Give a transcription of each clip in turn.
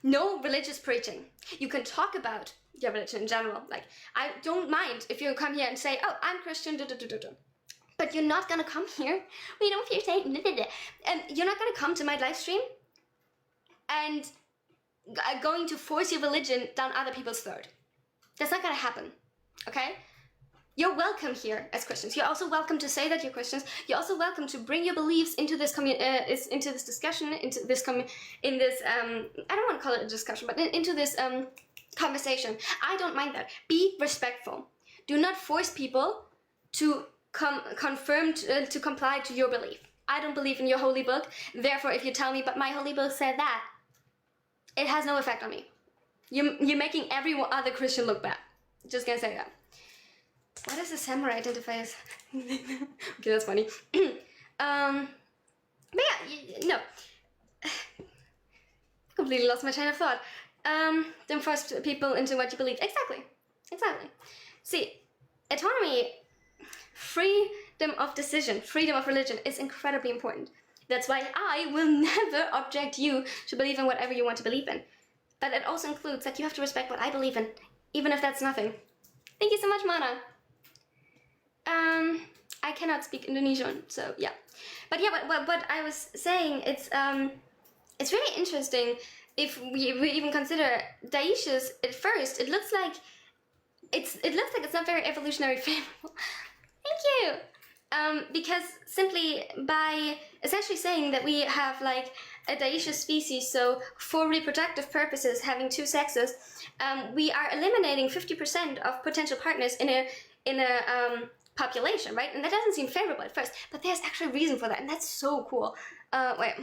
No religious preaching. You can talk about your religion in general. Like, I don't mind if you come here and say, oh, I'm Christian, but you're not gonna come here. We don't fear Satan. And you're not gonna come to my live stream and going to force your religion down other people's throat. That's not gonna happen, okay? You're welcome here as Christians. You're also welcome to say that you're Christians. You're also welcome to bring your beliefs into this into this discussion, into this I don't want to call it a discussion, but into this conversation. I don't mind that. Be respectful. Do not force people to to comply to your belief. I don't believe in your holy book. Therefore, if you tell me, but my holy book said that, it has no effect on me. You're making every other Christian look bad. Just gonna say that. What does a samurai identify as? Okay, that's funny. But yeah, no. I completely lost my train of thought. Don't force people into what you believe. Exactly. See, autonomy, freedom of decision, freedom of religion is incredibly important. That's why I will never object you to believe in whatever you want to believe in. But it also includes that you have to respect what I believe in, even if that's nothing. Thank you so much, Mana. I cannot speak Indonesian, so yeah. But yeah, what I was saying, it's really interesting if we even consider Daesh's. At first, it looks like it's not very evolutionary favorable. Thank you. Because simply by essentially saying that we have like a dioecious species, so for reproductive purposes, having two sexes, we are eliminating 50% of potential partners in a population, right? And that doesn't seem favorable at first, but there's actually a reason for that, and that's so cool. Wait,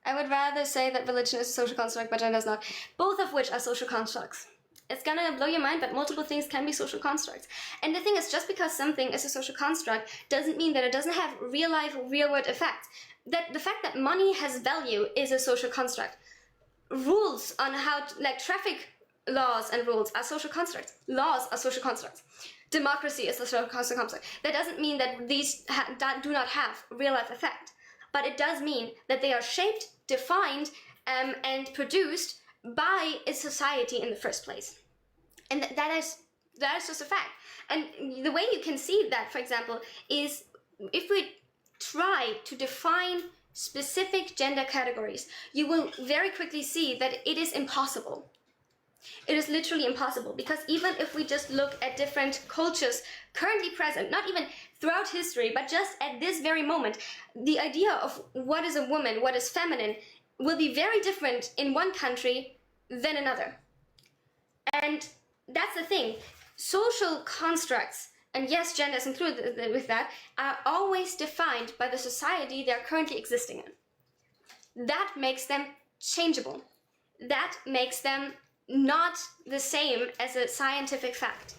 I would rather say that religion is a social construct, but gender is not. Both of which are social constructs. It's gonna blow your mind, but multiple things can be social constructs. And the thing is, just because something is a social construct doesn't mean that it doesn't have real life, real world effects. That the fact that money has value is a social construct. Rules on how to, like traffic laws and rules are social constructs. Laws are social constructs. Democracy is a social construct. That doesn't mean that these do not have real life effect, but it does mean that they are shaped, defined, and produced by a society in the first place. And that is just a fact. And the way you can see that, for example, is if we try to define specific gender categories, you will very quickly see that it is impossible. It is literally impossible, because even if we just look at different cultures currently present, not even throughout history, but just at this very moment, the idea of what is a woman, what is feminine, will be very different in one country than another. And that's the thing. Social constructs, and yes, gender is included with that, are always defined by the society they're currently existing in. That makes them changeable. That makes them not the same as a scientific fact.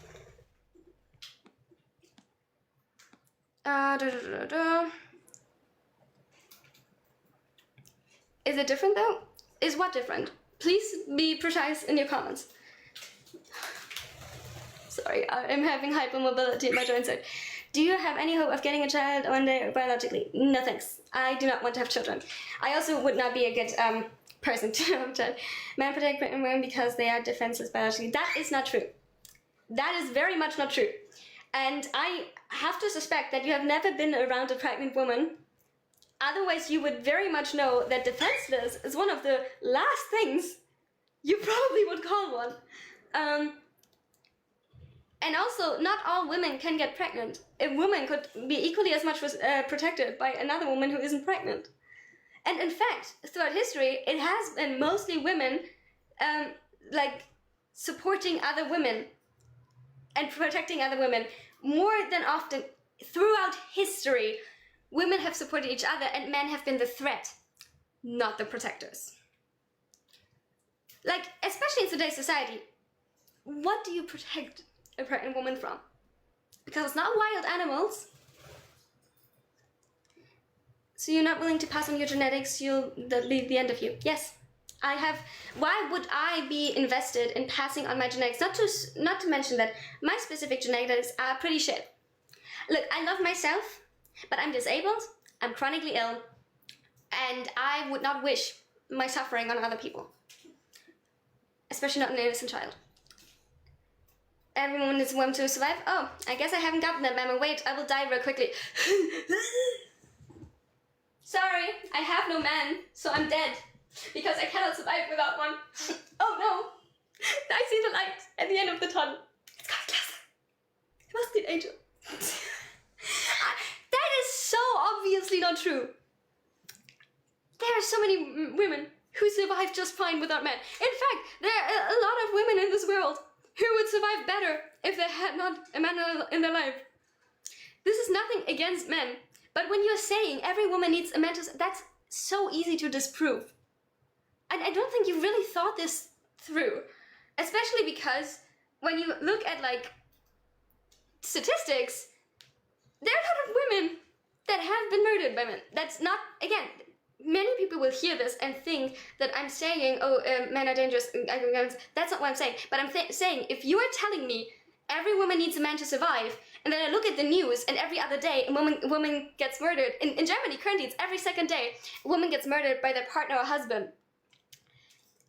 Is it different though? Is what different? Please be precise in your comments. Sorry, I'm having hypermobility in my joints. Do you have any hope of getting a child one day biologically? No thanks. I do not want to have children. I also would not be a good person to have a child. Men protect pregnant women because they are defenseless biologically. That is not true. That is very much not true. And I have to suspect that you have never been around a pregnant woman. Otherwise, you would very much know that defenseless is one of the last things you probably would call one. And also, not all women can get pregnant. A woman could be equally as much protected by another woman who isn't pregnant. And in fact, throughout history, it has been mostly women like supporting other women and protecting other women. More than often, throughout history, women have supported each other and men have been the threat, not the protectors. Like, especially in today's society, what do you protect a pregnant woman from? Because it's not wild animals. So you're not willing to pass on your genetics, you'll leave the end of you. Yes, I have. Why would I be invested in passing on my genetics? Not to mention that my specific genetics are pretty shit. Look, I love myself, but I'm disabled, I'm chronically ill, and I would not wish my suffering on other people. Especially not an innocent child. Every woman needs a woman to survive. Oh, I guess I haven't gotten that memo. Wait, I will die real quickly. Sorry, I have no man, so I'm dead. Because I cannot survive without one. Oh no! I see the light at the end of the tunnel. It's got a glass. It must be an angel. That is so obviously not true. There are so many women who survive just fine without men. In fact, there are a lot of women in this world who would survive better if they had not a man in their life. This is nothing against men, but when you're saying every woman needs a man to, that's so easy to disprove. And I don't think you really thought this through, especially because when you look at like statistics, there are a lot of women that have been murdered by men. That's not, again, many people will hear this and think that I'm saying, oh, men are dangerous. That's not what I'm saying. But I'm saying, if you are telling me every woman needs a man to survive, and then I look at the news and every other day a woman gets murdered. In Germany, currently, it's every second day a woman gets murdered by their partner or husband.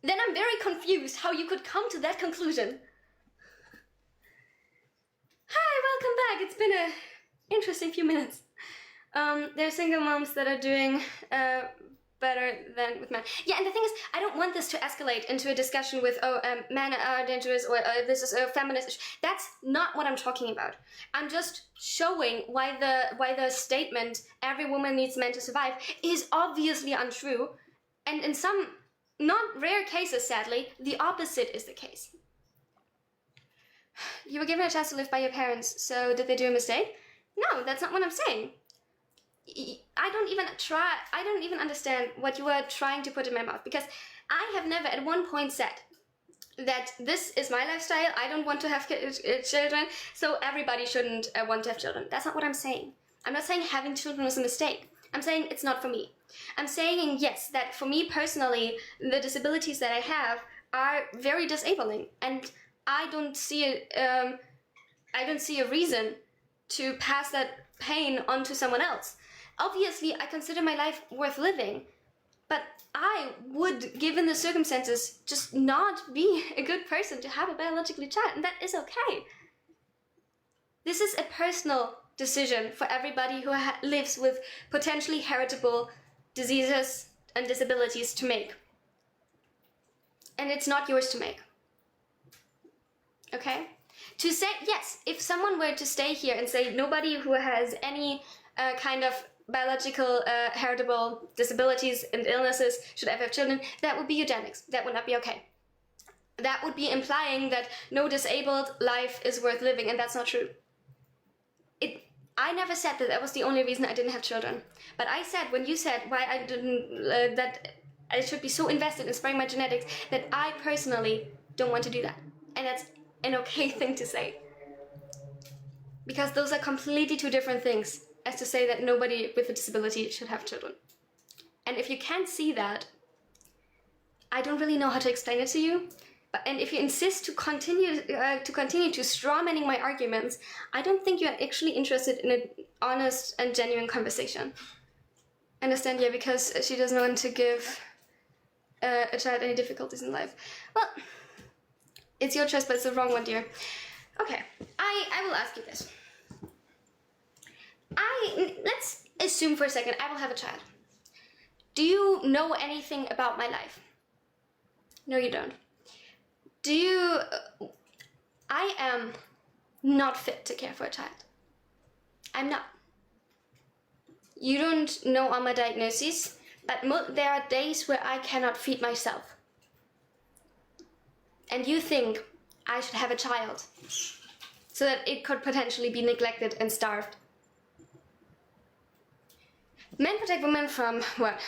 Then I'm very confused how you could come to that conclusion. Hi, welcome back. It's been an interesting few minutes. There are single moms that are doing better than with men. Yeah, and the thing is, I don't want this to escalate into a discussion with, men are dangerous, or this is a feminist issue. That's not what I'm talking about. I'm just showing why the statement, every woman needs men to survive, is obviously untrue. And in some not rare cases, sadly, the opposite is the case. You were given a chance to live by your parents, so did they do a mistake? No, that's not what I'm saying. I don't even understand what you were trying to put in my mouth, because I have never at one point said that this is my lifestyle, I don't want to have children, so everybody shouldn't want to have children. That's not what I'm saying. I'm not saying having children was a mistake. I'm saying it's not for me. I'm saying, yes, that for me personally, the disabilities that I have are very disabling, and I don't see a reason to pass that pain onto someone else. Obviously, I consider my life worth living, but I would, given the circumstances, just not be a good person to have a biologically child, and that is okay. This is a personal decision for everybody who lives with potentially heritable diseases and disabilities to make. And it's not yours to make. Okay? To say, yes, if someone were to stay here and say nobody who has any kind of biological heritable disabilities and illnesses should ever have children, that would be eugenics. That would not be okay. That would be implying that no disabled life is worth living, and that's not true. I never said that was the only reason I didn't have children. But I said, when you said why I didn't, that I should be so invested in sparing my genetics, that I personally don't want to do that. And that's an okay thing to say. Because those are completely two different things, as to say that nobody with a disability should have children. And if you can't see that, I don't really know how to explain it to you. And if you insist to continue to straw-manning my arguments, I don't think you're actually interested in an honest and genuine conversation. Understand? Yeah, because she doesn't want to give a child any difficulties in life. Well, it's your choice, but it's the wrong one, dear. Okay, I will ask you this. Let's assume for a second I will have a child. Do you know anything about my life? No, you don't. I am not fit to care for a child. I'm not. You don't know all my diagnoses, but there are days where I cannot feed myself. And you think I should have a child so that it could potentially be neglected and starved. Men protect women from what?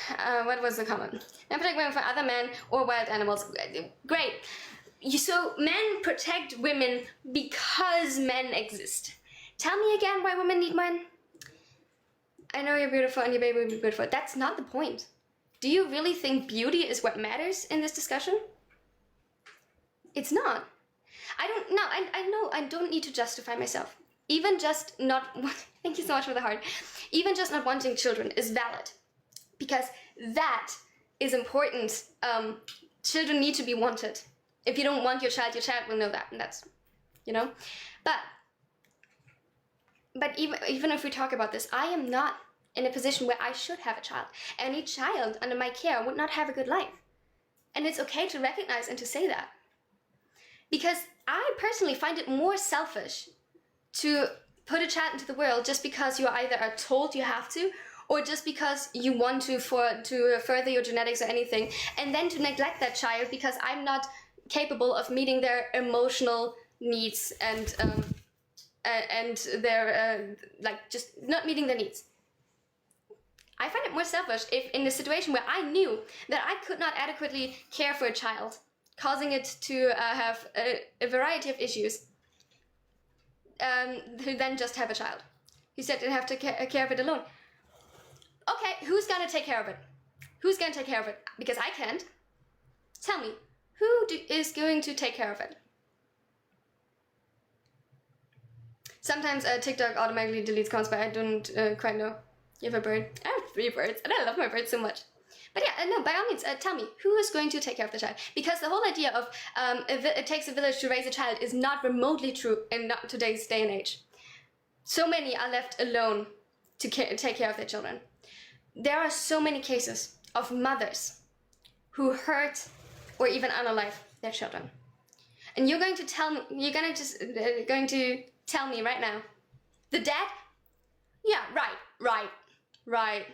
What was the comment? Men protect women from other men or wild animals. Great. So men protect women because men exist. Tell me again why women need men. I know you're beautiful and your baby will be beautiful. That's not the point. Do you really think beauty is what matters in this discussion? It's not. I know I don't need to justify myself. Even just not, thank you so much for the heart. Even just not wanting children is valid. Because that is important. Children need to be wanted. If you don't want your child will know that, and that's, you know. But even if we talk about this, I am not in a position where I should have a child. Any child under my care would not have a good life. And it's okay to recognize and to say that. Because I personally find it more selfish to put a child into the world just because you either are told you have to, or just because you want to further your genetics or anything, and then to neglect that child because I'm not capable of meeting their emotional needs and their like just not meeting their needs. I find it more selfish if in a situation where I knew that I could not adequately care for a child, causing it to have a variety of issues, who then just have a child. You said they'd have to care of it alone. Okay, who's gonna take care of it? Who's gonna take care of it? Because I can't. Tell me, who is going to take care of it? Sometimes TikTok automatically deletes comments, but I don't quite know. You have a bird? I have 3 birds, and I love my birds so much. But yeah, no, by all means, tell me, who is going to take care of the child? Because the whole idea of it takes a village to raise a child is not remotely true in not today's day and age. So many are left alone to take care of their children. There are so many cases of mothers who hurt or even unalive their children. And you're going to tell me, going to tell me right now, the dad? Yeah, right.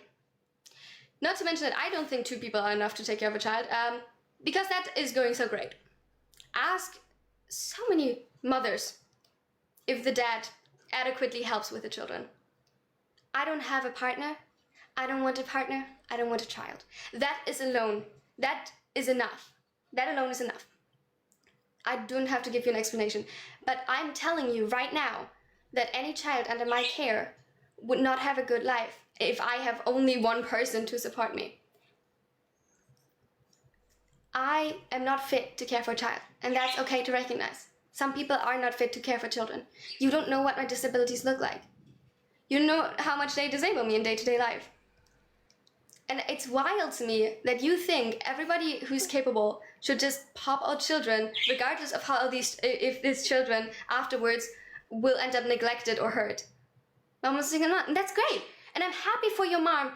Not to mention that I don't think 2 people are enough to take care of a child, because that is going so great. Ask so many mothers if the dad adequately helps with the children. I don't have a partner. I don't want a partner. I don't want a child. That is alone. That is enough. That alone is enough. I don't have to give you an explanation, but I'm telling you right now that any child under my care would not have a good life if I have only one person to support me. I am not fit to care for a child, and that's okay to recognize. Some people are not fit to care for children. You don't know what my disabilities look like. You don't know how much they disable me in day-to-day life. And it's wild to me that you think everybody who's capable should just pop out children, regardless of how if these children afterwards will end up neglected or hurt. Mom was thinking, and that's great. And I'm happy for your mom